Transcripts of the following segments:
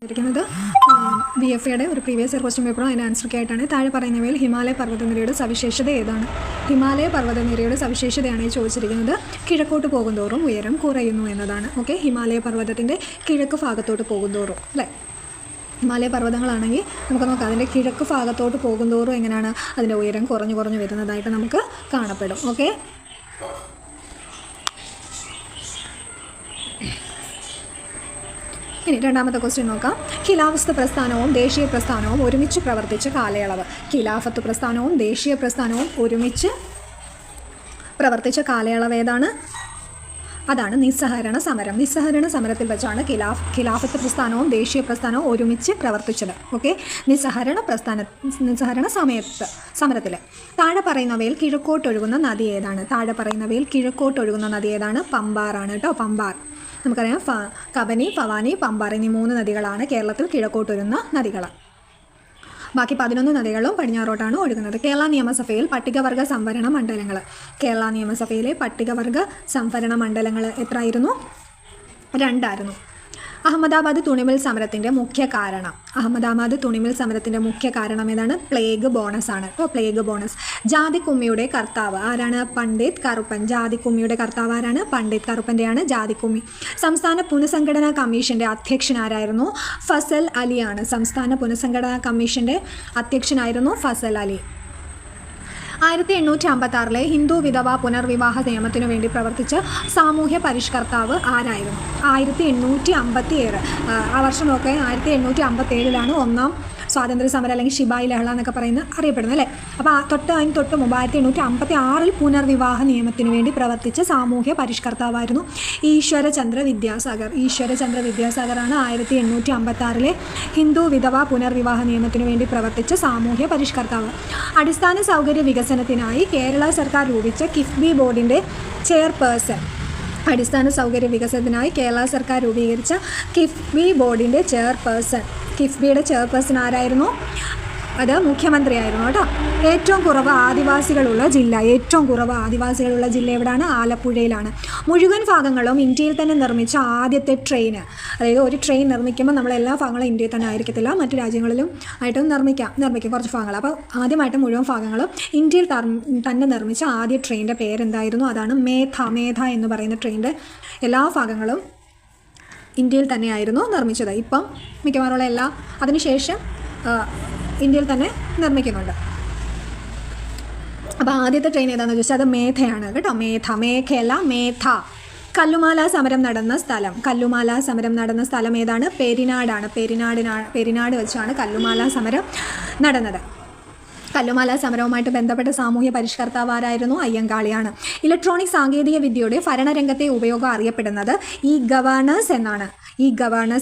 ഇരിക്കുന്നത് BFAയുടെ ഒരു previous year question പേപ്പറും അതിൻ്റെ ആൻസറൊക്കെ ആയിട്ടാണ്. താഴെ പറയുന്നവയിൽ ഹിമാലയ പർവ്വതനിരയുടെ സവിശേഷത ഏതാണ്? ഹിമാലയ പർവ്വതനിരയുടെ സവിശേഷതയാണ് ഈ ചോദിച്ചിരിക്കുന്നത്. കിഴക്കോട്ട് പോകുന്തോറും ഉയരം കുറയുന്നു എന്നതാണ്. ഓക്കെ, ഹിമാലയ പർവ്വതത്തിൻ്റെ കിഴക്ക് ഭാഗത്തോട്ട് പോകുന്തോറും അല്ലേ, ഹിമാലയ പർവ്വതങ്ങളാണെങ്കിൽ നമുക്ക് നോക്കാം, അതിൻ്റെ കിഴക്ക് ഭാഗത്തോട്ട് പോകുന്തോറും എങ്ങനെയാണ് അതിൻ്റെ ഉയരം കുറഞ്ഞു വരുന്നതായിട്ട് നമുക്ക് കാണപ്പെടും. ഓക്കെ, ഇനി രണ്ടാമത്തെ ക്വസ്റ്റ്യൻ നോക്കാം. ഖിലാഫത്ത് പ്രസ്ഥാനവും ദേശീയ പ്രസ്ഥാനവും ഒരുമിച്ച് പ്രവർത്തിച്ച കാലയളവ്. ഖിലാഫത്ത് പ്രസ്ഥാനവും ദേശീയ പ്രസ്ഥാനവും ഒരുമിച്ച് പ്രവർത്തിച്ച കാലയളവ് ഏതാണ്? അതാണ് നിസ്സഹകരണ സമരം. നിസ്സഹകരണ സമരത്തിൽ വെച്ചാണ് ഖിലാഫത്ത് പ്രസ്ഥാനവും ദേശീയ പ്രസ്ഥാനവും ഒരുമിച്ച് പ്രവർത്തിച്ചത്. ഓക്കെ, നിസ്സഹകരണ സമരത്തിൽ താഴെ പറയുന്നവയിൽ കിഴക്കോട്ടൊഴുകുന്ന നദി ഏതാണ്? താഴെ പറയുന്നവയിൽ കിഴക്കോട്ടൊഴുകുന്ന നദി ഏതാണ്? പമ്പാറാണ് കേട്ടോ, പമ്പാർ. നമുക്കറിയാം കബനി, ഭവാനി, പമ്പാർ എന്നീ 3 നദികളാണ് കേരളത്തിൽ കിഴക്കോട്ടൊഴുകുന്ന നദികൾ. ബാക്കി 11 നദികളും പടിഞ്ഞാറോട്ടാണ് ഒഴുകുന്നത്. കേരള നിയമസഭയിൽ പട്ടികവർഗ സംവരണ മണ്ഡലങ്ങൾ. കേരള നിയമസഭയിലെ പട്ടികവർഗ സംവരണ മണ്ഡലങ്ങൾ എത്രയായിരുന്നു? 2 ആയിരുന്നു. അഹമ്മദാബാദ് തുണിമിൽ സമരത്തിൻ്റെ മുഖ്യ കാരണം. അഹമ്മദാബാദ് തുണിമിൽ സമരത്തിൻ്റെ മുഖ്യ കാരണം ഏതാണ്? പ്ലേഗ് ബോണസ് ആണ്. അപ്പോൾ പ്ലേഗ് ബോണസ്. ജാതിക്കുമ്മിയുടെ കർത്താവ് ആരാണ്? പണ്ഡിറ്റ് കറുപ്പൻ. ജാതിക്കുമ്മിയുടെ കർത്താവ് ആരാണ്? പണ്ഡിറ്റ് കറുപ്പൻ്റെയാണ് ജാതിക്കുമ്മി. സംസ്ഥാന പുനഃസംഘടനാ കമ്മീഷൻ്റെ അധ്യക്ഷൻ ആരായിരുന്നു? ഫസൽ അലിയാണ്. സംസ്ഥാന പുനഃസംഘടനാ കമ്മീഷൻ്റെ അധ്യക്ഷനായിരുന്നു ഫസൽ അലി. 1856 ഹിന്ദു വിധവ പുനർവിവാഹ നിയമത്തിനു വേണ്ടി പ്രവർത്തിച്ച സാമൂഹ്യ പരിഷ്കർത്താവ് ആരായിരുന്നു? 1857. ആ വർഷം നോക്കുക, 1857 ഒന്നാം സ്വാതന്ത്ര്യ സമരം അല്ലെങ്കിൽ ശിപായി ലഹള എന്നൊക്കെ അറിയപ്പെടുന്നത് അല്ലേ. അപ്പോൾ അതിന് തൊട്ട് മുമ്പ് 1856 പുനർവിവാഹ നിയമത്തിനു വേണ്ടി പ്രവർത്തിച്ച സാമൂഹ്യ പരിഷ്കർത്താവായിരുന്നു ഈശ്വരചന്ദ്ര വിദ്യാസാഗർ. ഈശ്വരചന്ദ്ര വിദ്യാസാഗറാണ് 1856 ഹിന്ദു വിധവ പുനർവിവാഹ നിയമത്തിനു വേണ്ടി പ്രവർത്തിച്ച സാമൂഹ്യ പരിഷ്കർത്താവ്. അടിസ്ഥാന സൗകര്യ വികസനത്തിനായി കേരള സർക്കാർ രൂപിച്ച കിഫ്ബി ബോർഡിൻ്റെ ചെയർപേഴ്സൺ. അടിസ്ഥാന സൗകര്യ വികസനത്തിനായി കേരള സർക്കാർ രൂപീകരിച്ച കിഫ്ബി ബോർഡിൻ്റെ ചെയർപേഴ്സൺ. കിഫ്ബിയുടെ ചെയർപേഴ്സൺ ആരായിരുന്നു? അത് മുഖ്യമന്ത്രിയായിരുന്നു കേട്ടോ. ഏറ്റവും കുറവ് ആദിവാസികളുള്ള ജില്ല എവിടെയാണ്? ആലപ്പുഴയിലാണ്. മുഴുവൻ ഭാഗങ്ങളും ഇന്ത്യയിൽ തന്നെ നിർമ്മിച്ച ആദ്യത്തെ ട്രെയിൻ. അതായത് ഒരു ട്രെയിൻ നിർമ്മിക്കുമ്പോൾ നമ്മളെല്ലാ ഭാഗങ്ങളും ഇന്ത്യയിൽ തന്നെ ആയിരിക്കത്തില്ല, മറ്റു രാജ്യങ്ങളിലും ആയിട്ടും നിർമ്മിക്കും കുറച്ച് ഭാഗങ്ങൾ. അപ്പോൾ ആദ്യമായിട്ട് മുഴുവൻ ഭാഗങ്ങളും ഇന്ത്യയിൽ തന്നെ നിർമ്മിച്ച ആദ്യ ട്രെയിനിൻ്റെ പേരെന്തായിരുന്നു? അതാണ് മേധ എന്ന് പറയുന്ന ട്രെയിനിൻ്റെ എല്ലാ ഭാഗങ്ങളും ഇന്ത്യയിൽ തന്നെയായിരുന്നു നിർമ്മിച്ചത്. ഇപ്പം മിക്കവാറുള്ള അതിനുശേഷം ഇന്ത്യയിൽ തന്നെ നിർമ്മിക്കുന്നുണ്ട്. അപ്പോൾ ആദ്യത്തെ ട്രെയിൻ ഏതാണെന്ന് ചോദിച്ചാൽ അത് മേധയാണ് കേട്ടോ. മേധ. കല്ലുമാല സമരം നടന്ന സ്ഥലം ഏതാണ്? പെരിനാടാണ്. പെരിനാട് വെച്ചാണ് കല്ലുമാല സമരം നടന്നത്. കല്ലുമാല സമരവുമായിട്ട് ബന്ധപ്പെട്ട സാമൂഹ്യ പരിഷ്കർത്താവ് ആരായിരുന്നു? അയ്യങ്കാളിയാണ്. ഇലക്ട്രോണിക് സാങ്കേതിക വിദ്യയുടെ ഭരണരംഗത്തെ ഉപയോഗം അറിയപ്പെടുന്നത് ഇ ഗവേണൻസ്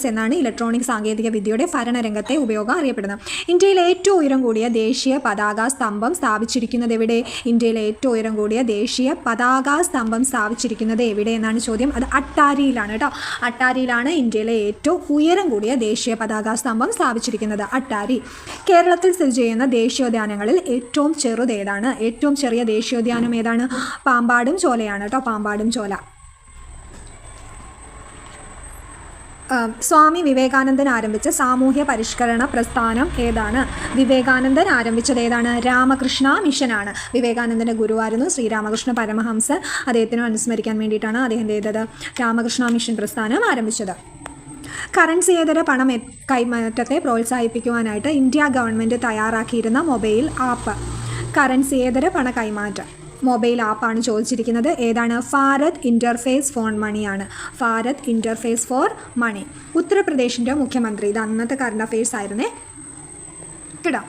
എന്നാണ് ഇലക്ട്രോണിക് സാങ്കേതിക വിദ്യയുടെ ഭരണരംഗത്തെ ഉപയോഗം അറിയപ്പെടുന്നത്. ഇന്ത്യയിലെ ഏറ്റവും ഉയരം കൂടിയ ദേശീയ പതാക സ്തംഭം സ്ഥാപിച്ചിരിക്കുന്നത് എവിടെ? ഇന്ത്യയിലെ ഏറ്റവും ഉയരം കൂടിയ ദേശീയ പതാക സ്തംഭം സ്ഥാപിച്ചിരിക്കുന്നത് എവിടെ എന്നാണ് ചോദ്യം. അത് അട്ടാരിയിലാണ് കേട്ടോ. അട്ടാരിയിലാണ് ഇന്ത്യയിലെ ഏറ്റവും ഉയരം കൂടിയ ദേശീയ പതാക സ്തംഭം സ്ഥാപിച്ചിരിക്കുന്നത്. അട്ടാരി. കേരളത്തിൽ സ്ഥിതി ചെയ്യുന്ന ദേശീയോദ്യാനങ്ങളിൽ ഏറ്റവും ചെറുത് ഏതാണ്? ഏറ്റവും ചെറിയ ദേശീയോദ്യാനം ഏതാണ്? പാമ്പാടും ചോലയാണ് കേട്ടോ. പാമ്പാടും ചോല. സ്വാമി വിവേകാനന്ദൻ ആരംഭിച്ച സാമൂഹ്യ പരിഷ്കരണ പ്രസ്ഥാനം ഏതാണ്? വിവേകാനന്ദൻ ആരംഭിച്ചത് ഏതാണ്? രാമകൃഷ്ണ മിഷനാണ്. വിവേകാനന്ദൻ്റെ ഗുരുവായിരുന്നു ശ്രീരാമകൃഷ്ണ പരമഹംസൻ. അദ്ദേഹത്തിനും അനുസ്മരിക്കാൻ വേണ്ടിയിട്ടാണ് അദ്ദേഹം ചെയ്തത് രാമകൃഷ്ണ മിഷൻ പ്രസ്ഥാനം ആരംഭിച്ചത്. കറൻസിയേതര പണം കൈമാറ്റത്തെ പ്രോത്സാഹിപ്പിക്കുവാനായിട്ട് ഇന്ത്യ ഗവൺമെൻറ് തയ്യാറാക്കിയിരുന്ന മൊബൈൽ ആപ്പ്. കറൻസിയേതര പണ കൈമാറ്റം മൊബൈൽ ആപ്പാണ് ചോദിച്ചിരിക്കുന്നത്. ഏതാണ്? ഭാരത് ഇൻ്റർഫേസ് ഫോർ മണിയാണ്. Bharat interface for money. ഉത്തർപ്രദേശിൻ്റെ മുഖ്യമന്ത്രി. ഇത് അന്നത്തെ കറണ്ട് അഫെയർസ് ആയിരുന്നേ കേട്ടോ.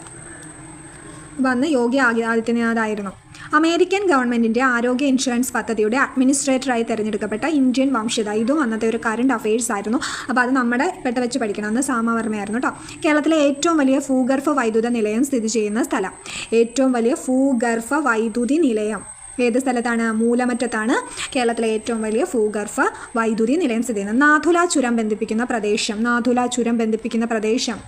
വന്ന് യോഗി ആദിത്യനാഥ് ആയിരുന്നു. അമേരിക്കൻ ഗവൺമെൻറ്റിൻ്റെ ആരോഗ്യ ഇൻഷുറൻസ് പദ്ധതിയുടെ അഡ്മിനിസ്ട്രേറ്ററായി തിരഞ്ഞെടുക്കപ്പെട്ട ഇന്ത്യൻ വംശജ. ഇതും അന്നത്തെ ഒരു കറണ്ട് അഫെയർസ് ആയിരുന്നു. അപ്പോൾ അത് നമ്മുടെ വെച്ച് പഠിക്കണം. അന്ന് സാമവർമ്മയായിരുന്നു കേട്ടോ. കേരളത്തിലെ ഏറ്റവും വലിയ ഭൂഗർഭ വൈദ്യുത നിലയം സ്ഥിതി ചെയ്യുന്ന സ്ഥലം. ഏറ്റവും വലിയ ഭൂഗർഭ വൈദ്യുതി നിലയം ഏത് സ്ഥലത്താണ്? മൂലമറ്റത്താണ് കേരളത്തിലെ ഏറ്റവും വലിയ ഭൂഗർഭ വൈദ്യുതി നിലയം സ്ഥിതി ചെയ്യുന്നത്. നാഥുല ചുരം ബന്ധിപ്പിക്കുന്ന പ്രദേശം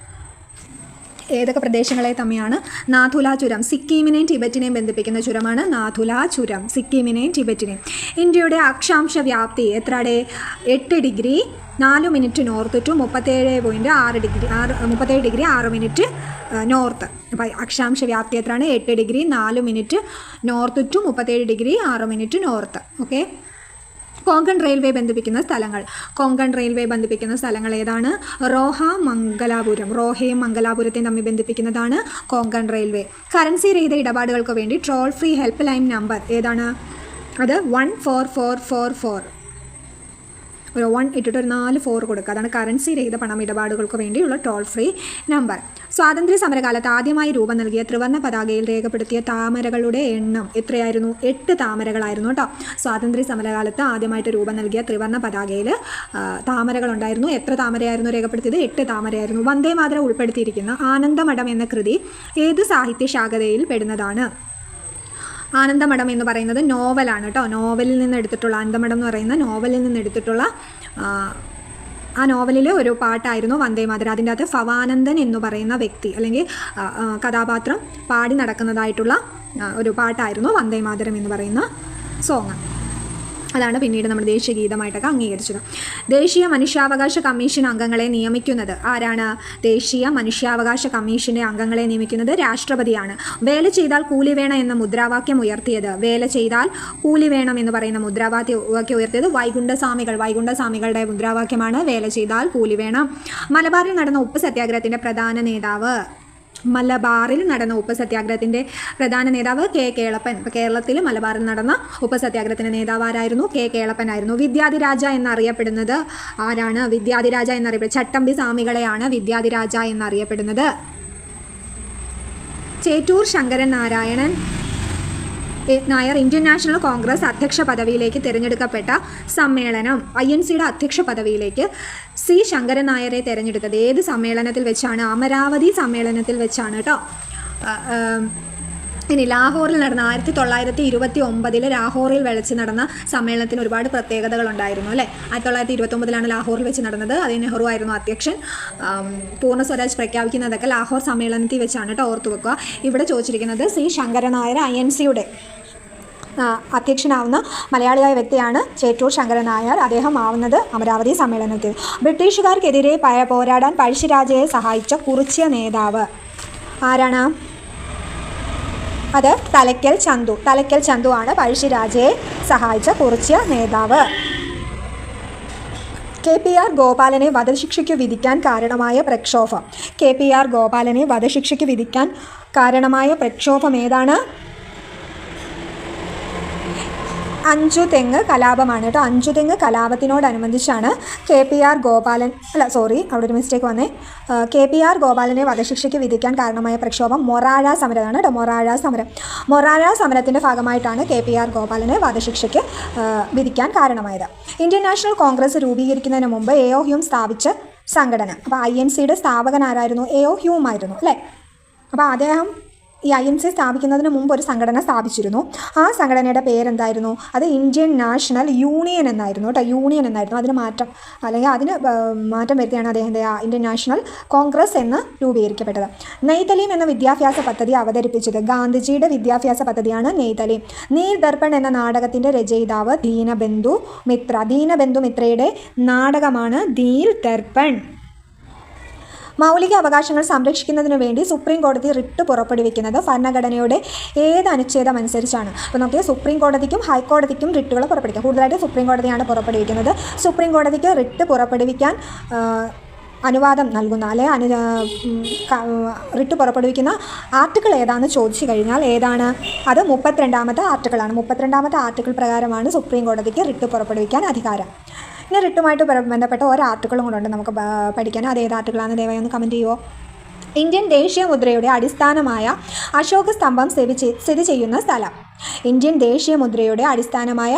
ഏതൊക്കെ പ്രദേശങ്ങളെ തമ്മിലാണ്? നാഥുല ചുരം സിക്കിമിനെയും ടിബറ്റിനെയും ബന്ധിപ്പിക്കുന്ന ചുരമാണ് നാഥുല ചുരം, സിക്കിമിനെയും ടിബറ്റിനെയും. ഇന്ത്യയുടെ അക്ഷാംശ വ്യാപ്തി എത്രയുടെ? 8 degree 4 minute north to 37.6 degree 6 minute north. അപ്പോൾ അക്ഷാംശ വ്യാപ്തി എത്രയാണ്? 8 degree 4 minute north to 37 degree 6 minute north. Okay. Konkan railway ബന്ധിപ്പിക്കുന്ന സ്ഥലങ്ങൾ. കൊങ്കൺ റെയിൽവേ ബന്ധിപ്പിക്കുന്ന സ്ഥലങ്ങൾ ഏതാണ്? റോഹയും മംഗലാപുരത്തെയും തമ്മിൽ ബന്ധിപ്പിക്കുന്നതാണ് കൊങ്കൺ റെയിൽവേ. കറൻസി രഹിത ഇടപാടുകൾക്ക് വേണ്ടി toll free help line number ഏതാണ്? അത് 14444. ഒരു 1 ഇട്ടിട്ട് ഒരു 4 4 കൊടുക്കുക. അതാണ് കറൻസി രഹിത പണം ഇടപാടുകൾക്ക് വേണ്ടിയുള്ള ടോൾ ഫ്രീ നമ്പർ. സ്വാതന്ത്ര്യ സമരകാലത്ത് ആദ്യമായി രൂപം നൽകിയ ത്രിവർണ്ണ പതാകയിൽ രേഖപ്പെടുത്തിയ താമരകളുടെ എണ്ണം എത്രയായിരുന്നു? 8 താമരകളായിരുന്നു കേട്ടോ. സ്വാതന്ത്ര്യ സമരകാലത്ത് ആദ്യമായിട്ട് രൂപം നൽകിയ ത്രിവർണ്ണ പതാകയിൽ താമരകളുണ്ടായിരുന്നു. എത്ര താമരയായിരുന്നു രേഖപ്പെടുത്തിയത്? 8 താമരയായിരുന്നു. വന്ദേ മാതരം ഉൾപ്പെടുത്തിയിരിക്കുന്ന ആനന്ദമഠം എന്ന കൃതി ഏത് സാഹിത്യ ശാഖയിൽ പെടുന്നതാണ്? ആനന്ദമഠം എന്ന് പറയുന്നത് നോവലാണ് കേട്ടോ. നോവലിൽ നിന്ന് എടുത്തിട്ടുള്ള, ആനന്ദമഠം എന്ന് പറയുന്ന നോവലിൽ നിന്ന് എടുത്തിട്ടുള്ള ആ നോവലിൽ ഒരു പാട്ടായിരുന്നു വന്ദേ മാതരം. അതിൻ്റെ അകത്ത് ഭവാനന്ദൻ എന്ന് പറയുന്ന വ്യക്തി അല്ലെങ്കിൽ കഥാപാത്രം പാടി നടക്കുന്നതായിട്ടുള്ള ഒരു പാട്ടായിരുന്നു വന്ദേ മാതരം എന്ന് പറയുന്ന സോങ്. അതാണ് പിന്നീട് നമ്മൾ ദേശീയ ഗീതമായിട്ടൊക്കെ അംഗീകരിച്ചത്. ദേശീയ മനുഷ്യാവകാശ കമ്മീഷൻ അംഗങ്ങളെ നിയമിക്കുന്നത് ആരാണ്? ദേശീയ മനുഷ്യാവകാശ കമ്മീഷൻ്റെ അംഗങ്ങളെ നിയമിക്കുന്നത് രാഷ്ട്രപതിയാണ്. വേല ചെയ്താൽ കൂലി വേണം എന്ന മുദ്രാവാക്യം ഉയർത്തിയത്? വേല ചെയ്താൽ കൂലി വേണം എന്ന് പറയുന്ന മുദ്രാവാക്യം ഉയർത്തിയത് വൈകുണ്ഠസ്വാമികളുടെ മുദ്രാവാക്യമാണ് വേല ചെയ്താൽ കൂലി വേണം. മലബാറിൽ നടന്ന ഉപ്പ് സത്യാഗ്രഹത്തിൻ്റെ പ്രധാന നേതാവ്? മലബാറിൽ നടന്ന ഉപ്പ് സത്യാഗ്രഹത്തിൻ്റെ പ്രധാന നേതാവ് കെ കേളപ്പൻ. ഇപ്പോൾ കേരളത്തിൽ മലബാറിൽ നടന്ന ഉപ്പ് സത്യാഗ്രഹത്തിൻ്റെ നേതാവ് ആരായിരുന്നു? കെ കേളപ്പൻ ആയിരുന്നു. വിദ്യാധിരാജ എന്നറിയപ്പെടുന്നത് ആരാണ്? വിദ്യാധിരാജ എന്നറിയപ്പെടുന്നത് ചട്ടമ്പി സ്വാമികളെയാണ് വിദ്യാധിരാജ എന്നറിയപ്പെടുന്നത്. ചേറ്റൂർ ശങ്കരൻ നായർ ഇന്ത്യൻ നാഷണൽ കോൺഗ്രസ് അധ്യക്ഷ പദവിയിലേക്ക് തിരഞ്ഞെടുക്കപ്പെട്ട സമ്മേളനം. INCയുടെ അധ്യക്ഷ പദവിയിലേക്ക് സി ശങ്കരൻ നായരെ തിരഞ്ഞെടുത്തത് ഏത് സമ്മേളനത്തിൽ വെച്ചാണ്? അമരാവതി സമ്മേളനത്തിൽ വെച്ചാണ് കേട്ടോ. ഇനി ലാഹോറിൽ നടന്ന 1929 ലാഹോറിൽ വെച്ച് നടന്ന സമ്മേളനത്തിന് ഒരുപാട് പ്രത്യേകതകളുണ്ടായിരുന്നു അല്ലേ. 1929 ലാഹോറിൽ വെച്ച് നടന്നത്. അതിന് നെഹ്റു ആയിരുന്നു അധ്യക്ഷൻ. പൂർണ്ണ സ്വരാജ് പ്രഖ്യാപിക്കുന്നതൊക്കെ ലാഹോർ സമ്മേളനത്തിൽ വെച്ചാണ് കേട്ടോ, ഓർത്തു വെക്കുക. ഇവിടെ ചോദിച്ചിരിക്കുന്നത് സി ശങ്കരൻ നായർ INCയുടെ അധ്യക്ഷനാവുന്ന മലയാളിയായ വ്യക്തിയാണ് ചേറ്റൂർ ശങ്കരൻ നായർ. അദ്ദേഹം ആവുന്നത് അമരാവതി സമ്മേളനത്തിൽ. ബ്രിട്ടീഷുകാർക്കെതിരെ പോരാടാൻ പഴശ്ശിരാജയെ സഹായിച്ച കുറിച്യ നേതാവ് ആരാണ്? അത് തലയ്ക്കൽ ചന്തു ആണ് പഴശ്ശിരാജയെ സഹായിച്ച കുറിച്യ നേതാവ്. KPR ഗോപാലനെ വധശിക്ഷയ്ക്ക് വിധിക്കാൻ കാരണമായ പ്രക്ഷോഭം. KPR ഗോപാലനെ വധശിക്ഷയ്ക്ക് വിധിക്കാൻ കാരണമായ പ്രക്ഷോഭം ഏതാണ്? അഞ്ചുതെങ്ങ് കലാപമാണ് കേട്ടോ. അഞ്ചുതെങ്ങ് കലാപത്തിനോടനുബന്ധിച്ചാണ് KPR ഗോപാലൻ അവിടെ ഒരു മിസ്റ്റേക്ക് വന്നേ. KPR ഗോപാലനെ വധശിക്ഷയ്ക്ക് വിധിക്കാൻ കാരണമായ പ്രക്ഷോഭം മൊറാഴ സമരമാണ് കേട്ടോ. മൊറാഴ സമരത്തിൻ്റെ ഭാഗമായിട്ടാണ് KPR ഗോപാലനെ വധശിക്ഷയ്ക്ക് വിധിക്കാൻ കാരണമായത്. ഇന്ത്യൻ നാഷണൽ കോൺഗ്രസ് രൂപീകരിക്കുന്നതിന് മുമ്പ് A.O. ഹ്യൂം സ്ഥാപിച്ച സംഘടന. അപ്പോൾ INCയുടെ സ്ഥാപകൻ ആരായിരുന്നു? A.O. ഹ്യൂം ആയിരുന്നു അല്ലേ. അപ്പോൾ അദ്ദേഹം ഈ INC സ്ഥാപിക്കുന്നതിന് മുമ്പ് ഒരു സംഘടന സ്ഥാപിച്ചിരുന്നു. ആ സംഘടനയുടെ പേരെന്തായിരുന്നു? അത് ഇന്ത്യൻ നാഷണൽ യൂണിയൻ എന്നായിരുന്നു കേട്ടോ. അതിന് മാറ്റം വരുത്തിയാണ് അദ്ദേഹത്തിൻ്റെ ഇന്ത്യൻ നാഷണൽ കോൺഗ്രസ് എന്ന് രൂപീകരിക്കപ്പെട്ടത്. നെയ്തലീം എന്ന വിദ്യാഭ്യാസ പദ്ധതി അവതരിപ്പിച്ചത് ഗാന്ധിജിയുടെ വിദ്യാഭ്യാസ പദ്ധതിയാണ് നെയ്തലീം. നീൽ ദർപ്പൺ എന്ന നാടകത്തിൻ്റെ രചയിതാവ് ദീനബന്ധു മിത്രയുടെ നാടകമാണ് നീൽ ദർപ്പൺ. മൗലിക അവകാശങ്ങൾ സംരക്ഷിക്കുന്നതിന് വേണ്ടി സുപ്രീം കോടതി റിട്ട് പുറപ്പെടുവിക്കുന്നത് ഭരണഘടനയുടെ ഏത് അനുച്ഛേദം അനുസരിച്ചാണ്? അപ്പോൾ നമുക്ക് സുപ്രീം കോടതിക്കും ഹൈക്കോടതിക്കും റിട്ടുകൾ പുറപ്പെടുവിക്കാം. കൂടുതലായിട്ട് സുപ്രീം കോടതിയാണ് പുറപ്പെടുവിക്കുന്നത്. സുപ്രീം കോടതിക്ക് റിട്ട് പുറപ്പെടുവിക്കാൻ അനുവാദം നൽകുന്ന റിട്ട് പുറപ്പെടുവിക്കുന്ന ആർട്ടിക്കിൾ ഏതാണെന്ന് ചോദിച്ചു കഴിഞ്ഞാൽ ഏതാണ്? അത് 32ാമത്തെ ആർട്ടിക്കിളാണ്. 32ാമത്തെ ആർട്ടിക്കിൾ പ്രകാരമാണ് സുപ്രീം കോടതിക്ക് റിട്ട് പുറപ്പെടുവിക്കാൻ അധികാരം. ഇനി റിട്ടുമായിട്ട് ബന്ധപ്പെട്ട ഒരു ആർട്ടിക്കിളും കൂടെ ഉണ്ട് നമുക്ക് പഠിക്കാൻ. അത് ഏത് ആർട്ടിക്കിളാണ് ദയവായി ഒന്ന് കമൻറ്റ് ചെയ്യുമോ? ഇന്ത്യൻ ദേശീയ മുദ്രയുടെ അടിസ്ഥാനമായ അശോക സ്തംഭം സ്ഥിതി ചെയ്യുന്ന സ്ഥലം. ഇന്ത്യൻ ദേശീയ മുദ്രയുടെ അടിസ്ഥാനമായ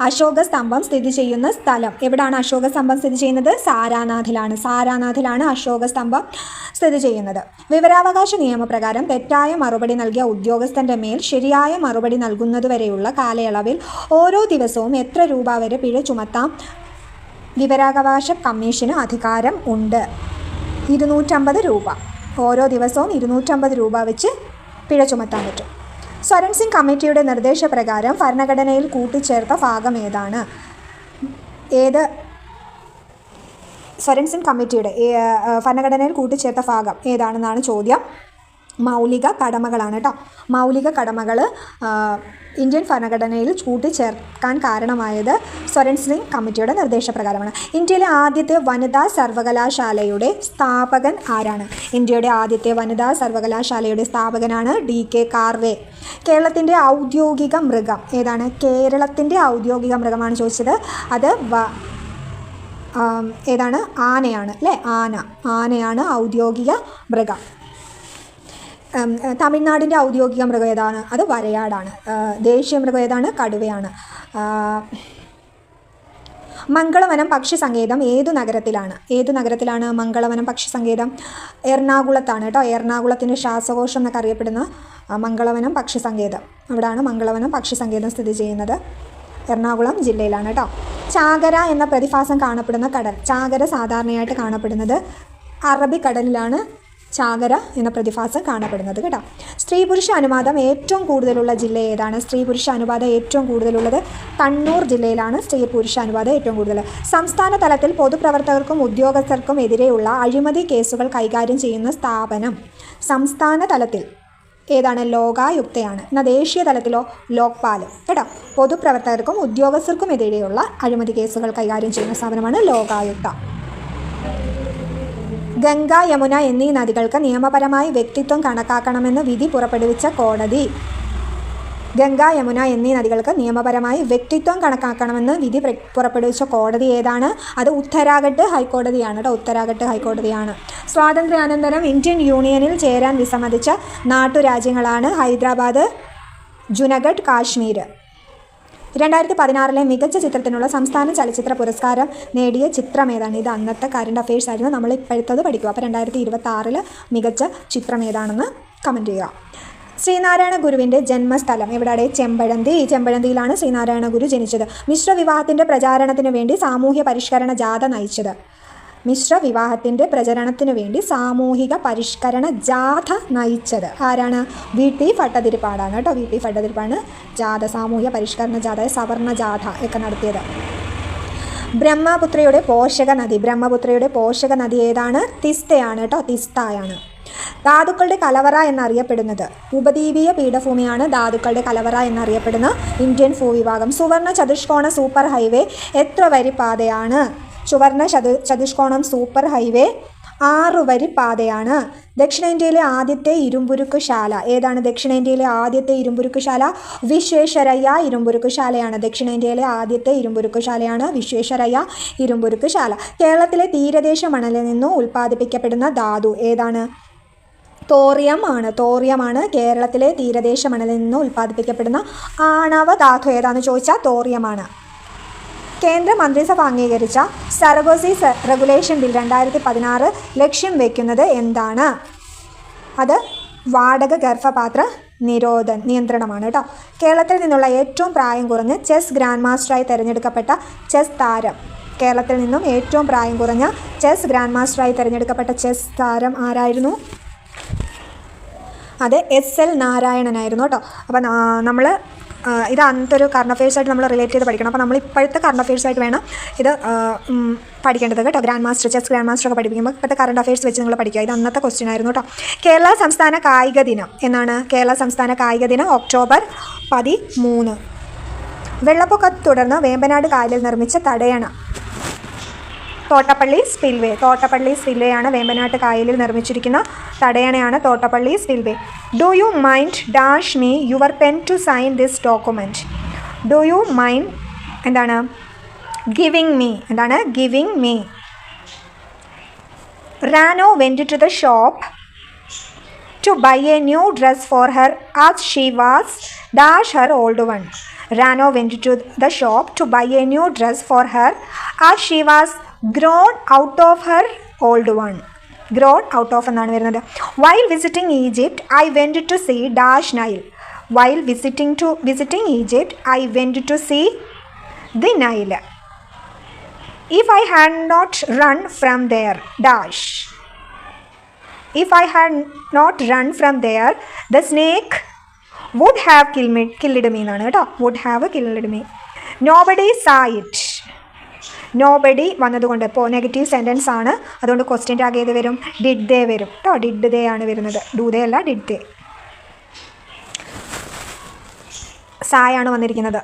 അശോക സ്തംഭം സ്ഥിതി ചെയ്യുന്ന സ്ഥലം എവിടാണ്? അശോക സ്തംഭം സ്ഥിതി ചെയ്യുന്നത് സാരാനാഥിലാണ് അശോക സ്തംഭം സ്ഥിതി ചെയ്യുന്നത്. വിവരാവകാശ നിയമപ്രകാരം തെറ്റായ മറുപടി നൽകിയ ഉദ്യോഗസ്ഥൻ്റെ മേൽ ശരിയായ മറുപടി നൽകുന്നതുവരെയുള്ള കാലയളവിൽ ഓരോ ദിവസവും എത്ര രൂപ വരെ പിഴ ചുമത്താം വിവരാവകാശ കമ്മീഷന് അധികാരം ഉണ്ട്? 250 രൂപ. ഓരോ ദിവസവും 250 രൂപ വെച്ച് പിഴ ചുമത്താൻ പറ്റും. സ്വരൺ സിംഗ് കമ്മിറ്റിയുടെ നിർദ്ദേശപ്രകാരം ഭരണഘടനയിൽ കൂട്ടിച്ചേർത്ത ഭാഗം ഏതാണ്? സ്വരൺ സിംഗ് കമ്മിറ്റിയുടെ ഭരണഘടനയിൽ കൂട്ടിച്ചേർത്ത ഭാഗം ഏതാണെന്നാണ് ചോദ്യം. മൗലിക കടമകളാണ് കേട്ടോ. മൗലിക കടമകൾ ഇന്ത്യൻ ഭരണഘടനയിൽ കൂട്ടിച്ചേർക്കാൻ കാരണമായത് സ്വരൺ സിംഗ് കമ്മിറ്റിയുടെ നിർദ്ദേശപ്രകാരമാണ്. ഇന്ത്യയിലെ ആദ്യത്തെ വനിതാ സർവകലാശാലയുടെ സ്ഥാപകൻ ആരാണ്? ഇന്ത്യയുടെ ആദ്യത്തെ വനിതാ സർവകലാശാലയുടെ സ്ഥാപകനാണ് DK കാർവേ. കേരളത്തിൻ്റെ ഔദ്യോഗിക മൃഗം ഏതാണ്? കേരളത്തിൻ്റെ ഔദ്യോഗിക മൃഗമാണ് ചോദിച്ചത്. അത് ഏതാണ്? ആനയാണ് അല്ലേ? ആനയാണ് ഔദ്യോഗിക മൃഗം. തമിഴ്നാടിൻ്റെ ഔദ്യോഗിക മൃഗം ഏതാണ്? അത് വരയാടാണ്. ദേശീയ മൃഗം ഏതാണ്? കടുവയാണ്. മംഗളവനം പക്ഷി സങ്കേതം ഏതു നഗരത്തിലാണ് മംഗളവനം പക്ഷി സങ്കേതം? എറണാകുളത്താണ് കേട്ടോ. എറണാകുളത്തിൻ്റെ ശ്വാസകോശം എന്നൊക്കെ അറിയപ്പെടുന്ന മംഗളവനം പക്ഷി സങ്കേതം, അവിടെയാണ് മംഗളവനം പക്ഷി സങ്കേതം സ്ഥിതി ചെയ്യുന്നത്. എറണാകുളം ജില്ലയിലാണ് കേട്ടോ. ചാകര എന്ന പ്രതിഭാസം കാണപ്പെടുന്ന കടൽ? ചാകര സാധാരണയായിട്ട് കാണപ്പെടുന്നത് അറബിക്കടലിലാണ് ചാകര എന്ന പ്രതിഭാസം കാണപ്പെടുന്നത് കേട്ടോ. സ്ത്രീ പുരുഷ അനുപാതം ഏറ്റവും കൂടുതലുള്ള ജില്ല ഏതാണ്? സ്ത്രീ പുരുഷ അനുപാതം ഏറ്റവും കൂടുതലുള്ളത് കണ്ണൂർ ജില്ലയിലാണ്. സ്ത്രീ പുരുഷ അനുപാതം ഏറ്റവും കൂടുതൽ. സംസ്ഥാന തലത്തിൽ പൊതുപ്രവർത്തകർക്കും ഉദ്യോഗസ്ഥർക്കും എതിരെയുള്ള അഴിമതി കേസുകൾ കൈകാര്യം ചെയ്യുന്ന സ്ഥാപനം സംസ്ഥാന തലത്തിൽ ഏതാണ്? ലോകായുക്തയാണ്. എന്നാൽ ദേശീയ തലത്തിലോ? ലോക്പാൽ കേട്ടോ. പൊതുപ്രവർത്തകർക്കും ഉദ്യോഗസ്ഥർക്കും എതിരെയുള്ള അഴിമതി കേസുകൾ കൈകാര്യം ചെയ്യുന്ന സ്ഥാപനമാണ് ലോകായുക്ത. ഗംഗ, യമുന എന്നീ നദികൾക്ക് നിയമപരമായി വ്യക്തിത്വം കണക്കാക്കണമെന്ന് വിധി പുറപ്പെടുവിച്ച കോടതി? ഗംഗ, യമുന എന്നീ നദികൾക്ക് നിയമപരമായി വ്യക്തിത്വം കണക്കാക്കണമെന്ന് വിധി പുറപ്പെടുവിച്ച കോടതി ഏതാണ്? അത് ഉത്തരാഖണ്ഡ് ഹൈക്കോടതിയാണ് കേട്ടോ. ഉത്തരാഖണ്ഡ് ഹൈക്കോടതിയാണ്. സ്വാതന്ത്ര്യാനന്തരം ഇന്ത്യൻ യൂണിയനിൽ ചേരാൻ വിസമ്മതിച്ച നാട്ടുരാജ്യങ്ങളാണ് ഹൈദരാബാദ്, ജുനഗഡ്, കാശ്മീർ. 2016 മികച്ച ചിത്രത്തിനുള്ള സംസ്ഥാന ചലച്ചിത്ര പുരസ്കാരം നേടിയ ചിത്രം ഏതാണ്? ഇത് അന്നത്തെ കറണ്ട് അഫയേഴ്സ് ആയിരുന്നു. നമ്മൾ ഇപ്പോഴത്തത് പഠിക്കുക. അപ്പോൾ 2026 മികച്ച ചിത്രം ഏതാണെന്ന് കമൻറ്റ് ചെയ്യുക. ശ്രീനാരായണ ഗുരുവിൻ്റെ ജന്മസ്ഥലം എവിടെയാണ്? ചെമ്പഴന്തി. ചെമ്പഴന്തിയിലാണ് ശ്രീനാരായണ ഗുരു ജനിച്ചത്. മിശ്ര വിവാഹത്തിൻ്റെ പ്രചാരണത്തിന് വേണ്ടി സാമൂഹ്യ പരിഷ്കരണ ജാഥ നയിച്ചത്? മിശ്ര വിവാഹത്തിൻ്റെ പ്രചരണത്തിന് വേണ്ടി സാമൂഹിക പരിഷ്കരണ ജാഥ നയിച്ചത് ആരാണ്? VT ഭട്ടതിരിപ്പാടാണ് കേട്ടോ. VT ഭട്ടതിരിപ്പാണ് ജാഥ, സാമൂഹ്യ പരിഷ്കരണ ജാഥ, സവർണ ജാഥ ഒക്കെ നടത്തിയത്. ബ്രഹ്മപുത്രയുടെ പോഷക നദി ഏതാണ്? തിസ്തയാണ് കേട്ടോ. തിസ്തയാണ്. ധാതുക്കളുടെ കലവറ എന്നറിയപ്പെടുന്നത്? ഉപദ്വീപീയ പീഠഭൂമിയാണ് ധാതുക്കളുടെ കലവറ എന്നറിയപ്പെടുന്ന ഇന്ത്യൻ ഭൂവിഭാഗം. സുവർണ ചതുഷ്കോണ സൂപ്പർ ഹൈവേ എത്ര വരി പാതയാണ്? സുവർണ ചതുഷ്കോണം സൂപ്പർ ഹൈവേ 6 വരി പാതയാണ്. ദക്ഷിണേന്ത്യയിലെ ആദ്യത്തെ ഇരുമ്പുരുക്ക് ശാല ഏതാണ്? ദക്ഷിണേന്ത്യയിലെ ആദ്യത്തെ ഇരുമ്പുരുക്ക് ശാല വിശ്വേശ്വരയ്യ ഇരുമ്പുരുക്ക് ശാലയാണ്. ദക്ഷിണേന്ത്യയിലെ ആദ്യത്തെ ഇരുമ്പുരുക്ക് ശാലയാണ് വിശ്വേശ്വരയ്യ ഇരുമ്പുരുക്ക് ശാല. കേരളത്തിലെ തീരദേശ മണലിൽ നിന്നും ഉൽപ്പാദിപ്പിക്കപ്പെടുന്ന ധാതു ഏതാണ്? തോറിയമാണ് കേരളത്തിലെ തീരദേശ മണലിൽ നിന്ന് ഉൽപ്പാദിപ്പിക്കപ്പെടുന്ന ആണവ ധാതു ഏതാണെന്ന് ചോദിച്ചാൽ തോറിയമാണ്. കേന്ദ്ര മന്ത്രിസഭ അംഗീകരിച്ച സറഗോസി റെഗുലേഷൻ ബിൽ 2016 ലക്ഷ്യം വയ്ക്കുന്നത് എന്താണ്? അത് വാടക ഗർഭപാത്ര നിയന്ത്രണമാണ് കേട്ടോ. കേരളത്തിൽ നിന്നുള്ള ഏറ്റവും പ്രായം കുറഞ്ഞ ചെസ് ഗ്രാൻഡ് മാസ്റ്ററായി തിരഞ്ഞെടുക്കപ്പെട്ട ചെസ് താരം? കേരളത്തിൽ നിന്നും ഏറ്റവും പ്രായം കുറഞ്ഞ ചെസ് ഗ്രാൻഡ് മാസ്റ്ററായി തിരഞ്ഞെടുക്കപ്പെട്ട ചെസ് താരം ആരായിരുന്നു? അത് SL നാരായണനായിരുന്നു കേട്ടോ. അപ്പോൾ നമ്മൾ ഇത് അന്നത്തെ ഒരു കറണ്ട് അഫയേഴ്സായിട്ട് നമ്മൾ റിലേറ്റ് ചെയ്ത് പഠിക്കണം. അപ്പോൾ നമ്മൾ ഇപ്പോഴത്തെ കറണ്ട് അഫയേഴ്സായിട്ട് വേണം ഇത് പഠിക്കേണ്ടത് കേട്ടോ. ചെസ് ഗ്രാൻഡ് മാസ്റ്റർ ഒക്കെ പഠിപ്പിക്കുമ്പോൾ ഇപ്പോഴത്തെ കറണ്ട് അഫയേഴ്സ് വെച്ച് നിങ്ങൾ പഠിക്കുക. ഇത് അന്നത്തെ ക്വസ്റ്റ്യൻ ആയിരുന്നു കേട്ടോ. കേരള സംസ്ഥാന കായിക ദിനം എന്നാണ്? കേരള സംസ്ഥാന കായിക ദിനം ഒക്ടോബർ 13. വെള്ളപ്പൊക്കത്തെ തുടർന്ന് വേമ്പനാട് കായലിൽ നിർമ്മിച്ച തടയണ? തോട്ടപ്പള്ളി സ്പിൽവേ ആണ് വേമ്പനാട്ട് കായലിൽ നിർമ്മിച്ചിരിക്കുന്ന തടയണയാണ് Thottappally spillway. Do you mind dash me your pen to sign this document? Do you mind എന്താണ്? Giving me. Rano went to the shop to buy a new dress for her as she was dash her old one. Rano went to the shop to buy a new dress for her as she was grown out of her old one. Grown out of എന്നാണ് വരുന്നത്. While visiting Egypt, I went to see dash Nile. While visiting Egypt, I went to see the Nile. If I had not run from there dash. If I had not run from there, the snake would have killed me എന്നാണ് കേട്ടോ. would have killed me. Nobody saw it. Nobody വന്നതുകൊണ്ട് ഇപ്പോൾ negative sentence ആണ്, അതുകൊണ്ട് question tag ചെയ്ത് വരും, did they വരും കേട്ടോ. ഡിഡ് ദേ ആണ് വരുന്നത്, ഡു ദേ അല്ല, ഡിഡ് ദേ. സായാണ് വന്നിരിക്കുന്നത്,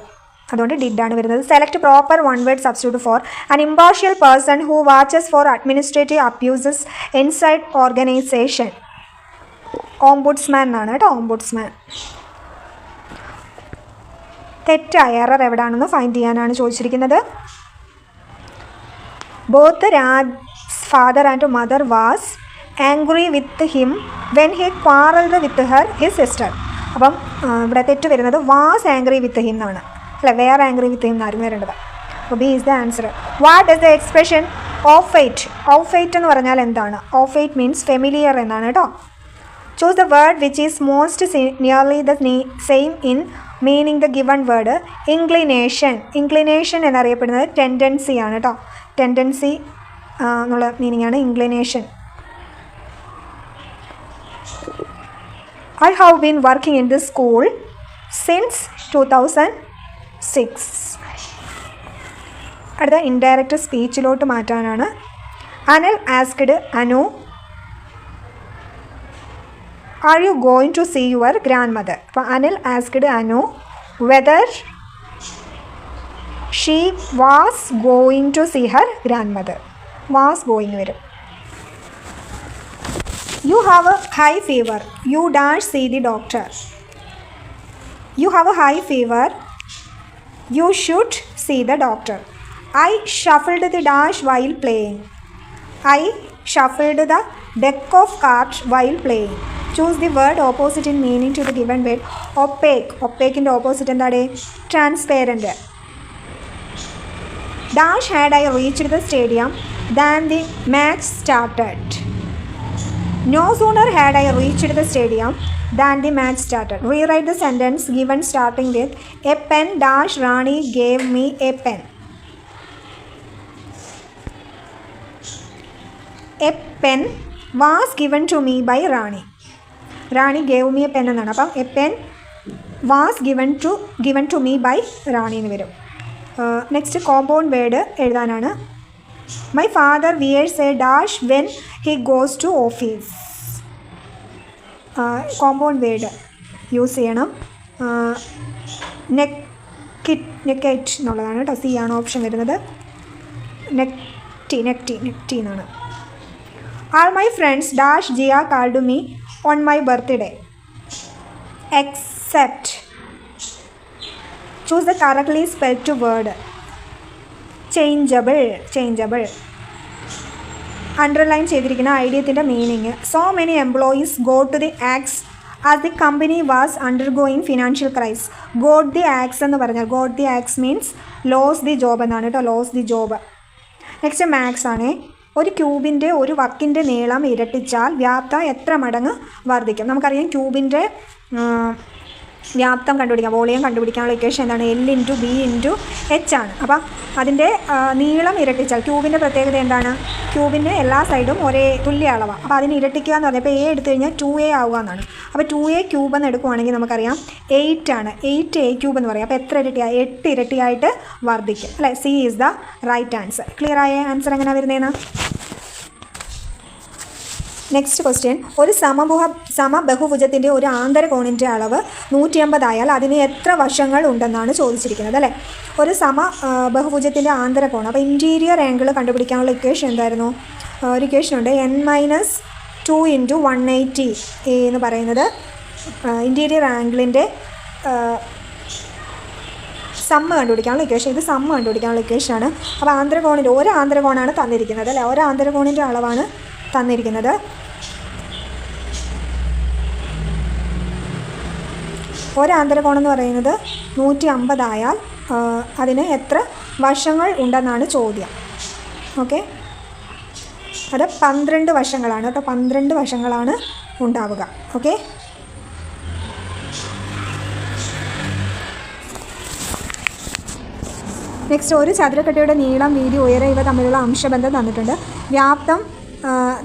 അതുകൊണ്ട് ഡിഡ് ആണ് വരുന്നത്. Select proper one word substitute for an impartial person who watches for administrative abuses inside organisation. Ombudsman എന്നാണ് കേട്ടോ, ഓംബുഡ്സ്മാൻ. തെറ്റായ എറർ എവിടെയാണെന്ന് ഫൈൻഡ് ചെയ്യാനാണ് ചോദിച്ചിരിക്കുന്നത്. ബോത്ത് രാജ്'s father and mother was angry with him when he quarreled with his sister. അപ്പം ഇവിടെ തെറ്റ് വരുന്നത് വാസ് ആംഗ്രി വിത്ത് ഹിം എന്നാണ്, അല്ല വേർ ആംഗ്രി വിത്ത് ഹിം എന്നായിരുന്നു വരേണ്ടത്. അപ്പോൾ B is the answer. What is the expression of fate? Of fate എന്ന് പറഞ്ഞാൽ എന്താണ്? ഓഫ് ഫെയ്റ്റ് മീൻസ് ഫെമിലിയർ എന്നാണ് കേട്ടോ. Choose the word which is most nearly the same in meaning the given word. Inclination. Inclination എന്നറിയപ്പെടുന്നത് tendency ആണ് കേട്ടോ. Tendency എന്നുള്ള meaning ആണ് inclination. I have been working in this school since 2006. അടുത്ത indirect സ്പീച്ചിലോട്ട് മാറ്റാനാണ്. Anil asked Anu, are you going to see your grand mother? അപ്പോൾ Anil asked Anu whether she was going to see her grand mother. Was going വരും. You have a high fever. You dash see the doctor. You have a high fever. You should see the doctor. I shuffled the dash while playing. I shuffled the deck of cards while playing. Choose the word opposite in meaning to the given word. Opaque. Opaque in the opposite എന്താണ്? Transparent. Dash had I reached the stadium than the match started. No sooner had I reached the stadium than the match started. Rewrite the sentence given starting with a pen dash Rani gave me a pen. A pen was given to me by Rani. Rani gave me a pen എന്നാണ്. അപ്പം a pen was given to me by Rani എന്ന് വരും. Next compound word എഴുതാനാണ്. My father wears a dash when he goes to office. Compound word use ചെയ്യണം. നെക്കറ്റ് എന്നുള്ളതാണ് കേട്ടോ. C ആണ് option വരുന്നത്. നെക്റ്റി എന്നാണ്. All my friends dash Jia called me on my birthday except. Choose the correctly spelled word. Changeable. Underline ചെയ്തിരിക്കുന്ന ഐഡിയത്തിൻ്റെ meaning. So many employees got to the axe as the company was undergoing financial crisis. Got the axe എന്ന് പറഞ്ഞാൽ got the axe means lose the job എന്നാണ് കേട്ടോ. Lose the job. Next max ആണ്. ഒരു ക്യൂബിൻ്റെ ഒരു വക്കിൻ്റെ നീളം ഇരട്ടിച്ചാൽ വ്യാപ്തം എത്ര മടങ്ങ് വർദ്ധിക്കും? നമുക്കറിയാം ക്യൂബിൻ്റെ വ്യാപ്തം കണ്ടുപിടിക്കാം, വോളിയം കണ്ടുപിടിക്കാനുള്ള ഇക്വേഷൻ എന്താണ്? L × B × H ആണ്. അപ്പം അതിൻ്റെ നീളം ഇരട്ടിച്ചാൽ, ക്യൂബിൻ്റെ പ്രത്യേകത എന്താണ്? ക്യൂബിൻ്റെ എല്ലാ സൈഡും ഒരേ തുല്യ അളവാണ്. അപ്പോൾ അതിന് ഇരട്ടിക്കുക എന്ന് പറഞ്ഞാൽ ഇപ്പോൾ A എടുത്തു കഴിഞ്ഞാൽ 2A ആവുക എന്നാണ്. അപ്പോൾ 2A ക്യൂബ് എന്ന് എടുക്കുവാണെങ്കിൽ നമുക്കറിയാം 8 ആണ്. 8A ക്യൂബ് എന്ന് പറയും. അപ്പോൾ എത്ര ഇരട്ടിയായി? 8 ഇരട്ടിയായിട്ട് വർദ്ധിക്കും അല്ലേ? C is the right answer. Clear ആയ ആൻസർ എങ്ങനെയാണ് വരുന്നതെന്ന്? Next question. ഒരു സമബഹുഭുജത്തിൻ്റെ ഒരു ആന്തരകോണിൻ്റെ അളവ് 150 ആയാൽ അതിന് എത്ര വശങ്ങൾ ഉണ്ടെന്നാണ് ചോദിച്ചിരിക്കുന്നത് അല്ലേ? ഒരു ബഹുഭുജത്തിൻ്റെ ആന്തരകോണം. അപ്പോൾ ഇൻറ്റീരിയർ ആംഗിൾ കണ്ടുപിടിക്കാനുള്ള ഇക്വേഷൻ എന്തായിരുന്നു? ഒരു ഇക്വേഷൻ ഉണ്ട്. n-2 × 180 എന്ന് പറയുന്നത് ഇൻറ്റീരിയർ ആംഗിളിൻ്റെ സമ്മ് കണ്ടുപിടിക്കാനുള്ള ഇക്വേഷൻ. ഇത് സമ്മ് കണ്ടുപിടിക്കാനുള്ള ഇക്വേഷനാണ്. അപ്പോൾ ആന്തരകോണിൻ്റെ ഒരു ആന്തരകോണാണ് തന്നിരിക്കുന്നത് അല്ലേ? ഒരു ആന്തരകോണിൻ്റെ അളവാണ് തന്നിരിക്കുന്നത്. ഒരാന്തരകോണം എന്ന് പറയുന്നത് 150 ആയാൽ അതിന് എത്ര വശങ്ങൾ ഉണ്ടെന്നാണ് ചോദ്യം. ഓക്കെ, അത് 12 വശങ്ങളാണ് കേട്ടോ. 12 വശങ്ങളാണ് ഉണ്ടാവുക. Okay, next. ഒരു ചതുരക്കട്ടയുടെ നീളം, വീതി, ഉയരം ഇവ തമ്മിലുള്ള അംശബന്ധം തന്നിട്ടുണ്ട്. വ്യാപ്തം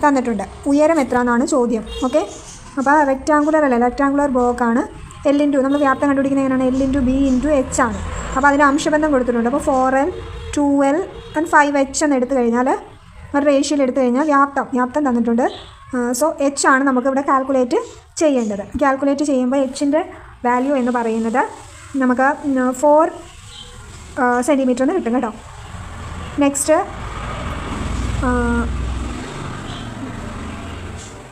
തന്നിട്ടുണ്ട്. ഉയരം എത്ര എന്നാണ് ചോദ്യം. ഓക്കെ, അപ്പോൾ റെക്റ്റാങ്കുലർ അല്ല, റെക്റ്റാങ്കുലർ ബ്ലോക്കാണ്. L നമ്മൾ വ്യാപ്തം കണ്ടുപിടിക്കുന്നത് എങ്ങനെയാണ്? L/B/H ആണ്. അപ്പോൾ അതിന് അംശബന്ധം കൊടുത്തിട്ടുണ്ട്. അപ്പോൾ 4L 2L and 5H എന്ന് എടുത്തു കഴിഞ്ഞാൽ ഒരു റേഷ്യോയിൽ എടുത്തു കഴിഞ്ഞാൽ വ്യാപ്തം തന്നിട്ടുണ്ട്. സോ H ആണ് നമുക്കിവിടെ കാൽക്കുലേറ്റ് ചെയ്യേണ്ടത്. കാൽക്കുലേറ്റ് ചെയ്യുമ്പോൾ Hൻ്റെ വാല്യൂ എന്ന് പറയുന്നത് നമുക്ക് 4 സെൻറ്റിമീറ്റർ എന്ന് കിട്ടും കേട്ടോ. നെക്സ്റ്റ്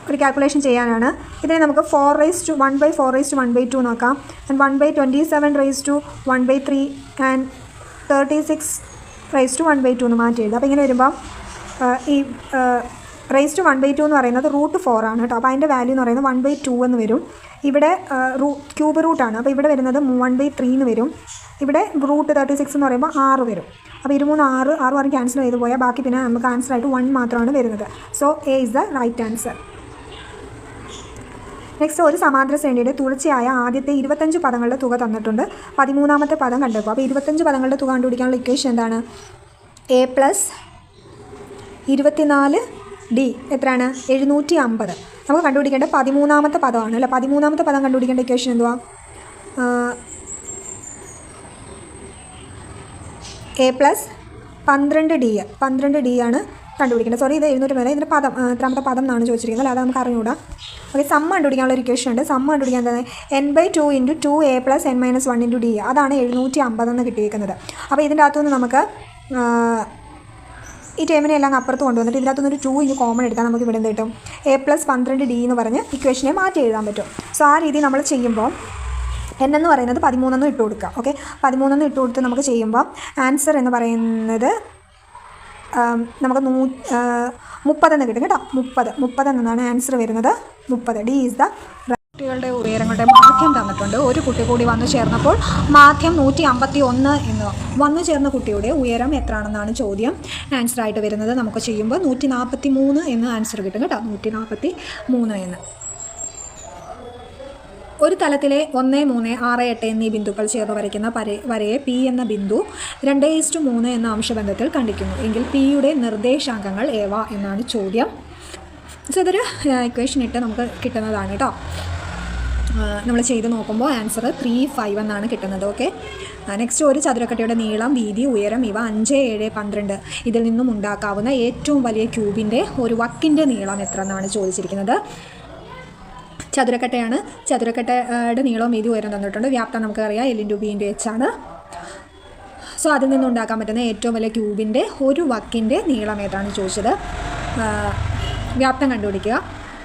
ഒരു കാൽക്കുലേഷൻ ചെയ്യാനാണ്. ഇതിനെ നമുക്ക് 1/4:1/2 നോക്കാം. ആൻഡ് 1/27 ആൻഡ് 36 എന്ന് മാറ്റി എഴുതാം. അപ്പോൾ ഇങ്ങനെ വരുമ്പോൾ ഈ (1/2) എന്ന് പറയുന്നത് √4 ആണ് കേട്ടോ. അപ്പോൾ അതിൻ്റെ വാല്യൂ എന്ന് പറയുന്നത് 1/2 എന്ന് വരും. ഇവിടെ ക്യൂബ് റൂട്ടാണ്. അപ്പോൾ ഇവിടെ വരുന്നത് 1/3 എന്ന് വരും. ഇവിടെ √36 എന്ന് പറയുമ്പോൾ 6 വരും. അപ്പോൾ 23 6 ക്യാൻസൽ ചെയ്ത് പോയാൽ ബാക്കി പിന്നെ നമുക്ക് ആൻസറായിട്ട് 1 മാത്രമാണ് വരുന്നത്. So A is the right answer. Next, ഒരു സമാന്തര ശ്രേണിയുടെ തുടർച്ചയായ ആദ്യത്തെ 25 പദങ്ങളുടെ തുക തന്നിട്ടുണ്ട്. 13ാമത്തെ പദം കണ്ടെത്തുക. അപ്പോൾ 25 പദങ്ങളുടെ തുക കണ്ടുപിടിക്കാനുള്ള ഇക്വേഷൻ എന്താണ്? A + 24D എത്രയാണ്? 750. നമുക്ക് കണ്ടുപിടിക്കേണ്ട 13ാമത്തെ പദമാണ് അല്ലേ? 13ാമത്തെ പദം കണ്ടുപിടിക്കേണ്ട ഇക്വേഷൻ എന്തുവാ? A + 12D ആണ് കണ്ടുപിടിക്കേണ്ടത്. സോറി, ഇത് 700 ഇതിൻ്റെ പദം എത്രാമത്തെ പദം എന്നാണ് ചോദിച്ചിരിക്കുന്നത്. അത് നമുക്ക് അറിഞ്ഞുകൂടാ. ഓക്കെ, സമ്മ കണ്ടുപിടിക്കാനുള്ള ഒരു ഇക്വേഷൻ ഉണ്ട്. സമ്മ കണ്ടുപിടിക്കാൻ തന്നെ n/2 × 2A + n - 1 × D. അതാണ് 750 എന്ന് കിട്ടിയിരിക്കുന്നത്. അപ്പോൾ ഇതിൻ്റെ അകത്തുനിന്ന് നമുക്ക് ഈ ടേമിനെ എല്ലാം അപ്പുറത്ത് കൊണ്ടുവന്നിട്ട് ഇതിനകത്തുനിന്ന് ഒരു 2 ഇനി കോമൺ എടുത്താൽ നമുക്ക് ഇവിടെ എന്ത് കിട്ടും? A + 12D എന്ന് പറഞ്ഞ് ഇക്വേഷനെ മാറ്റി എഴുതാൻ പറ്റും. സോ ആ രീതി നമ്മൾ ചെയ്യുമ്പോൾ n എന്ന് പറയുന്നത് 13 എന്ന് ഇട്ട് കൊടുക്കുക. ഓക്കെ, 13 എന്ന് ഇട്ട് കൊടുത്ത് നമുക്ക് ചെയ്യുമ്പോൾ ആൻസർ എന്ന് പറയുന്നത് നമുക്ക് 30 എന്ന് കിട്ടും കേട്ടോ. 30 എന്നാണ് ആൻസർ വരുന്നത്. 30. D is the. കുട്ടികളുടെ ഉയരങ്ങളുടെ മാധ്യം തന്നിട്ടുണ്ട്. ഒരു കുട്ടി കൂടി വന്നു ചേർന്നപ്പോൾ മാധ്യം 151 എന്ന് വന്നു ചേർന്ന കുട്ടിയുടെ ഉയരം എത്രയാണെന്നാണ് ചോദ്യം. ആൻസറായിട്ട് വരുന്നത് നമുക്ക് ചെയ്യുമ്പോൾ 143 എന്ന് ആൻസർ കിട്ടും കേട്ടോ. 143 എന്ന്. ഒരു തലത്തിലെ 1, 3, 6, 8 എന്നീ ബിന്ദുക്കൾ ചേർന്ന് വരയ്ക്കുന്ന വരയെ P എന്ന ബിന്ദു 2:3 എന്ന അംശബന്ധത്തിൽ കണ്ടിരിക്കുന്നു എങ്കിൽ Pയുടെ നിർദ്ദേശാങ്കങ്ങൾ ഏവ എന്നാണ് ചോദ്യം. സോ ഇതൊരു ഇക്വേഷൻ ഇട്ട് നമുക്ക് കിട്ടുന്നതാണ് കേട്ടോ. നമ്മൾ ചെയ്ത് നോക്കുമ്പോൾ ആൻസർ 3, 5 എന്നാണ് കിട്ടുന്നത്. ഓക്കെ, നെക്സ്റ്റ്, ഒരു ചതുരക്കട്ടയുടെ നീളം, വീതി, ഉയരം ഇവ 5, 7, 12 ഇതിൽ നിന്നും ഉണ്ടാക്കാവുന്ന ഏറ്റവും വലിയ ക്യൂബിൻ്റെ ഒരു വക്കിൻ്റെ നീളം എത്ര എന്നാണ് ചോദിച്ചിരിക്കുന്നത്. ചതുരക്കട്ടയാണ്. ചതുരക്കട്ടയുടെ നീളവും വീതി, ഉയരം തന്നിട്ടുണ്ട്. വ്യാപ്തം നമുക്കറിയാം L/B/H ആണ്. സോ അതിൽ നിന്നുണ്ടാക്കാൻ പറ്റുന്ന ഏറ്റവും വലിയ ക്യൂബിൻ്റെ ഒരു വക്കിൻ്റെ നീളം ഏതാണ് ചോദിച്ചത്. വ്യാപ്തം കണ്ടുപിടിക്കുക.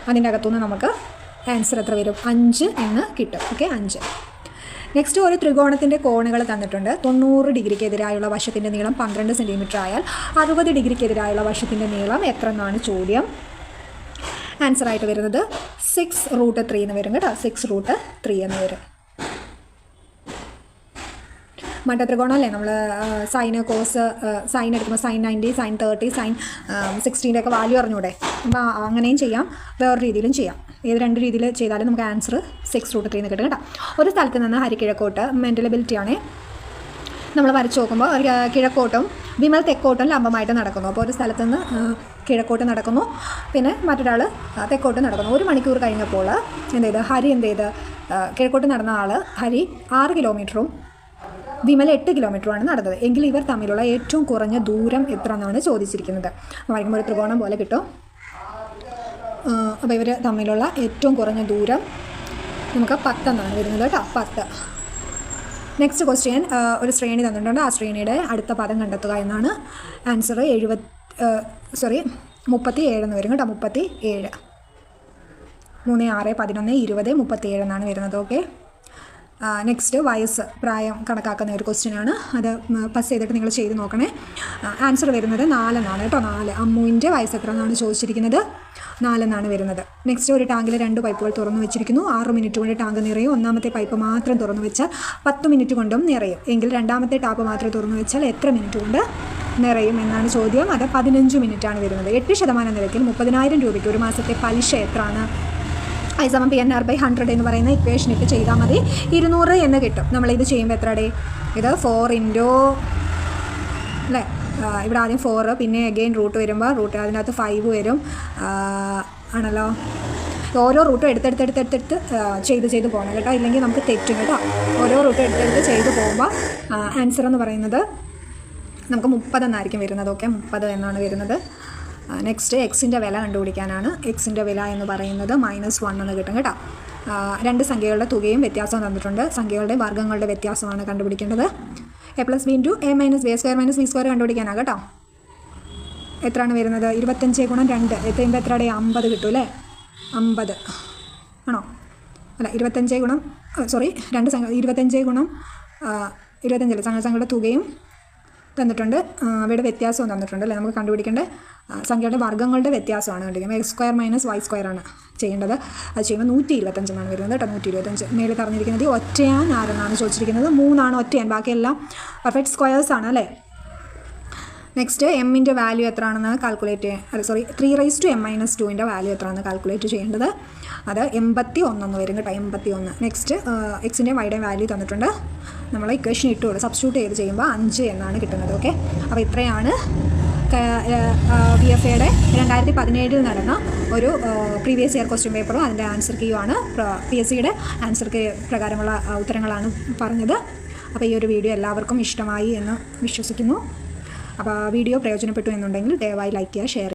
അതിൻ്റെ അകത്തുനിന്ന് നമുക്ക് ആൻസർ എത്ര വരും? 5 എന്ന് കിട്ടും. ഓക്കെ, 5. നെക്സ്റ്റ്, ഒരു ത്രികോണത്തിൻ്റെ കോണുകൾ തന്നിട്ടുണ്ട്. 90 ഡിഗ്രിക്ക് എതിരായുള്ള വശത്തിൻ്റെ നീളം 12 സെൻറ്റിമീറ്റർ ആയാൽ 60 ഡിഗ്രിക്ക് എതിരായുള്ള വശത്തിൻ്റെ നീളം എത്ര എന്നാണ് ചോദ്യം. ആൻസറായിട്ട് വരുന്നത് 6√3 എന്ന് വരും കേട്ടോ. 6√3 എന്ന് വരും. മട്ടത്രികോണം അല്ലേ, നമ്മൾ സൈന് കോസ് സൈൻ എടുക്കുമ്പോൾ sin 90, sin 30, sin 60 ഒക്കെ വാല്യൂ അറിഞ്ഞൂടെ. അപ്പോൾ അങ്ങനെയും ചെയ്യാം, വേറെ രീതിയിലും ചെയ്യാം. ഏത് 2 രീതിയിൽ ചെയ്താലും നമുക്ക് ആൻസർ 6√3 എന്ന് കിട്ടും കേട്ടോ. ഒരു സ്ഥലത്ത് നിന്ന് ഹരിക്കിഴക്കോട്ട് മെൻ്റൽ എബിലിറ്റിയാണ് നമ്മൾ വരച്ച് നോക്കുമ്പോൾ കിഴക്കോട്ടും വിമൽ തെക്കോട്ടും ലംബമായിട്ട് നടക്കുന്നു. അപ്പോൾ ഒരു സ്ഥലത്ത് നിന്ന് കിഴക്കോട്ട് നടക്കുന്നു, പിന്നെ മറ്റൊരാൾ തെക്കോട്ട് നടക്കുന്നു. 1 മണിക്കൂർ കഴിഞ്ഞപ്പോൾ ഹരി കിഴക്കോട്ട് നടന്ന ആൾ ഹരി 6 കിലോമീറ്ററും വിമൽ 8 കിലോമീറ്ററുമാണ് നടന്നത് എങ്കിൽ ഇവർ തമ്മിലുള്ള ഏറ്റവും കുറഞ്ഞ ദൂരം എത്ര എന്നാണ് ചോദിച്ചിരിക്കുന്നത്. വരയ്ക്കുമ്പോൾ ഒരു ത്രികോണം പോലെ കിട്ടും. അപ്പോൾ ഇവർ തമ്മിലുള്ള ഏറ്റവും കുറഞ്ഞ ദൂരം നമുക്ക് 10 എന്നാണ് വരുന്നത് കേട്ടോ. 10. നെക്സ്റ്റ് ക്വസ്റ്റ്യൻ, ഒരു ശ്രേണി തന്നിട്ടുണ്ട്. ആ ശ്രേണിയുടെ അടുത്ത പദം കണ്ടെത്തുക എന്നാണ്. ആൻസർ 37 എന്ന് വരും കേട്ടോ. 37. 3, 6, 11, 20, 37 എന്നാണ് വരുന്നത്. ഓക്കെ, നെക്സ്റ്റ്, വയസ്സ് പ്രായം കണക്കാക്കുന്ന ഒരു ക്വസ്റ്റ്യനാണ്. അത് പസ് ചെയ്തിട്ട് നിങ്ങൾ ചെയ്ത് നോക്കണേ. ആൻസർ വരുന്നത് 4 എന്നാണ് കേട്ടോ. 4. അമ്മുവിൻ്റെ വയസ്സ് എത്ര എന്നാണ് ചോദിച്ചിരിക്കുന്നത്. 4 എന്നാണ് വരുന്നത്. നെക്സ്റ്റ്, ഒരു ടാങ്കിൽ 2 പൈപ്പുകൾ തുറന്നു വെച്ചിരിക്കുന്നു. 6 മിനിറ്റ് കൊണ്ട് ടാങ്ക് നിറയും. ഒന്നാമത്തെ പൈപ്പ് മാത്രം തുറന്നു വെച്ചാൽ 10 മിനിറ്റ് കൊണ്ടും നിറയും എങ്കിൽ രണ്ടാമത്തെ ടാപ്പ് മാത്രം തുറന്നു വെച്ചാൽ എത്ര മിനിറ്റ് കൊണ്ട് നിറയും എന്നാണ് ചോദ്യം. അത് 15 മിനിറ്റാണ് വരുന്നത്. 8% നിരക്കിൽ 30,000 രൂപയ്ക്ക് ഒരു മാസത്തെ പലിശ എത്രയാണ്? I=PNR/100 എന്ന് പറയുന്ന ഇക്വേഷൻ ഇട്ട് ചെയ്താൽ മതി. 200 എന്ന് കിട്ടും. നമ്മളിത് ചെയ്യുമ്പോൾ എത്ര ഡേ? ഇത് 4 × അല്ലേ ഇവിടെ ആദ്യം 4 പിന്നെ അഗെയിൻ റൂട്ട് വരുമ്പോൾ അതിനകത്ത് 5 വരും ആണല്ലോ. ഓരോ റൂട്ടും എടുത്തെടുത്ത് ചെയ്ത് പോകണം കേട്ടോ, ഇല്ലെങ്കിൽ നമുക്ക് തെറ്റും കേട്ടോ. ഓരോ റൂട്ടും എടുത്തെടുത്ത് ചെയ്ത് പോകുമ്പോൾ ആൻസർ എന്ന് പറയുന്നത് നമുക്ക് 30 എന്നായിരിക്കും വരുന്നത്. ഓക്കെ, 30 എന്നാണ് വരുന്നത്. നെക്സ്റ്റ് എക്സിൻ്റെ വില കണ്ടുപിടിക്കാനാണ്. എക്സിൻ്റെ വില എന്ന് പറയുന്നത് -1 എന്ന് കിട്ടും കേട്ടോ. 2 സംഖ്യകളുടെ തുകയും വ്യത്യാസവും തന്നിട്ടുണ്ട്. സംഖ്യകളുടെ വർഗ്ഗങ്ങളുടെ വ്യത്യാസമാണ് കണ്ടുപിടിക്കേണ്ടത്. a + b × a - b² - b² കണ്ടുപിടിക്കാനാണ് കേട്ടോ. എത്രയാണ് വരുന്നത്? 25 × 2 എത്രയുമ്പോൾ എത്രയുടെ 50 കിട്ടും അല്ലേ? 50 ആണോ? അല്ല, 25 × 25 സംഖ്യകളുടെ തുകയും തന്നിട്ടുണ്ട്, അവയുടെ വ്യത്യാസവും തന്നിട്ടുണ്ട് അല്ലേ. നമുക്ക് കണ്ടുപിടിക്കേണ്ടത് സംഖ്യയുടെ വർഗ്ഗങ്ങളുടെ വ്യത്യാസമാണ് കണ്ടുപിടിക്കുന്നത്. x² - y² ആണ് ചെയ്യേണ്ടത്. അത് ചെയ്യുമ്പോൾ 125 എന്നാണ് വരുന്നത് കേട്ടോ. 125 മേലെ പറഞ്ഞിരിക്കുന്നത് ഒറ്റയാൻ ആരെന്നാണ് ചോദിച്ചിരിക്കുന്നത്. 3 ഒറ്റയാൻ, ബാക്കിയെല്ലാം പെർഫെക്റ്റ് സ്ക്വയേഴ്സ് ആണ് അല്ലേ. നെക്സ്റ്റ് എമ്മിൻ്റെ വാല്യൂ എത്രയാണെന്ന് കാൽക്കുലേറ്റ് 3m - 2ൻ്റെ വാല്യൂ എത്രയാണെന്ന് കാൽക്കുലേറ്റ് ചെയ്യേണ്ടത്. അത് 81 എന്ന് വരും കേട്ടോ. 81. നെക്സ്റ്റ് എക്സിൻ്റെ വൈയുടെയും വാല്യൂ തന്നിട്ടുണ്ട്. നമ്മൾ ഇക്വേഷൻ സബ്സ്റ്റിറ്റ്യൂട്ട് ചെയ്ത് ചെയ്യുമ്പോൾ 5 എന്നാണ് കിട്ടുന്നത്. ഓക്കെ, അപ്പോൾ ഇത്രയാണ് PFAയുടെ 2017 നടന്ന ഒരു പ്രീവിയസ് ഇയർ ക്വസ്റ്റ്യൻ പേപ്പറും അതിൻ്റെ ആൻസർ കീയുമാണ്. PSCയുടെ ആൻസർ കീ പ്രകാരമുള്ള ഉത്തരങ്ങളാണ് പറഞ്ഞത്. അപ്പോൾ ഈ ഒരു വീഡിയോ എല്ലാവർക്കും ഇഷ്ടമായി എന്ന് വിശ്വസിക്കുന്നു. അപ്പോൾ വീഡിയോ പ്രയോജനപ്പെട്ടു എന്നുണ്ടെങ്കിൽ ദയവായി ലൈക്ക് ചെയ്യുക, ഷെയർ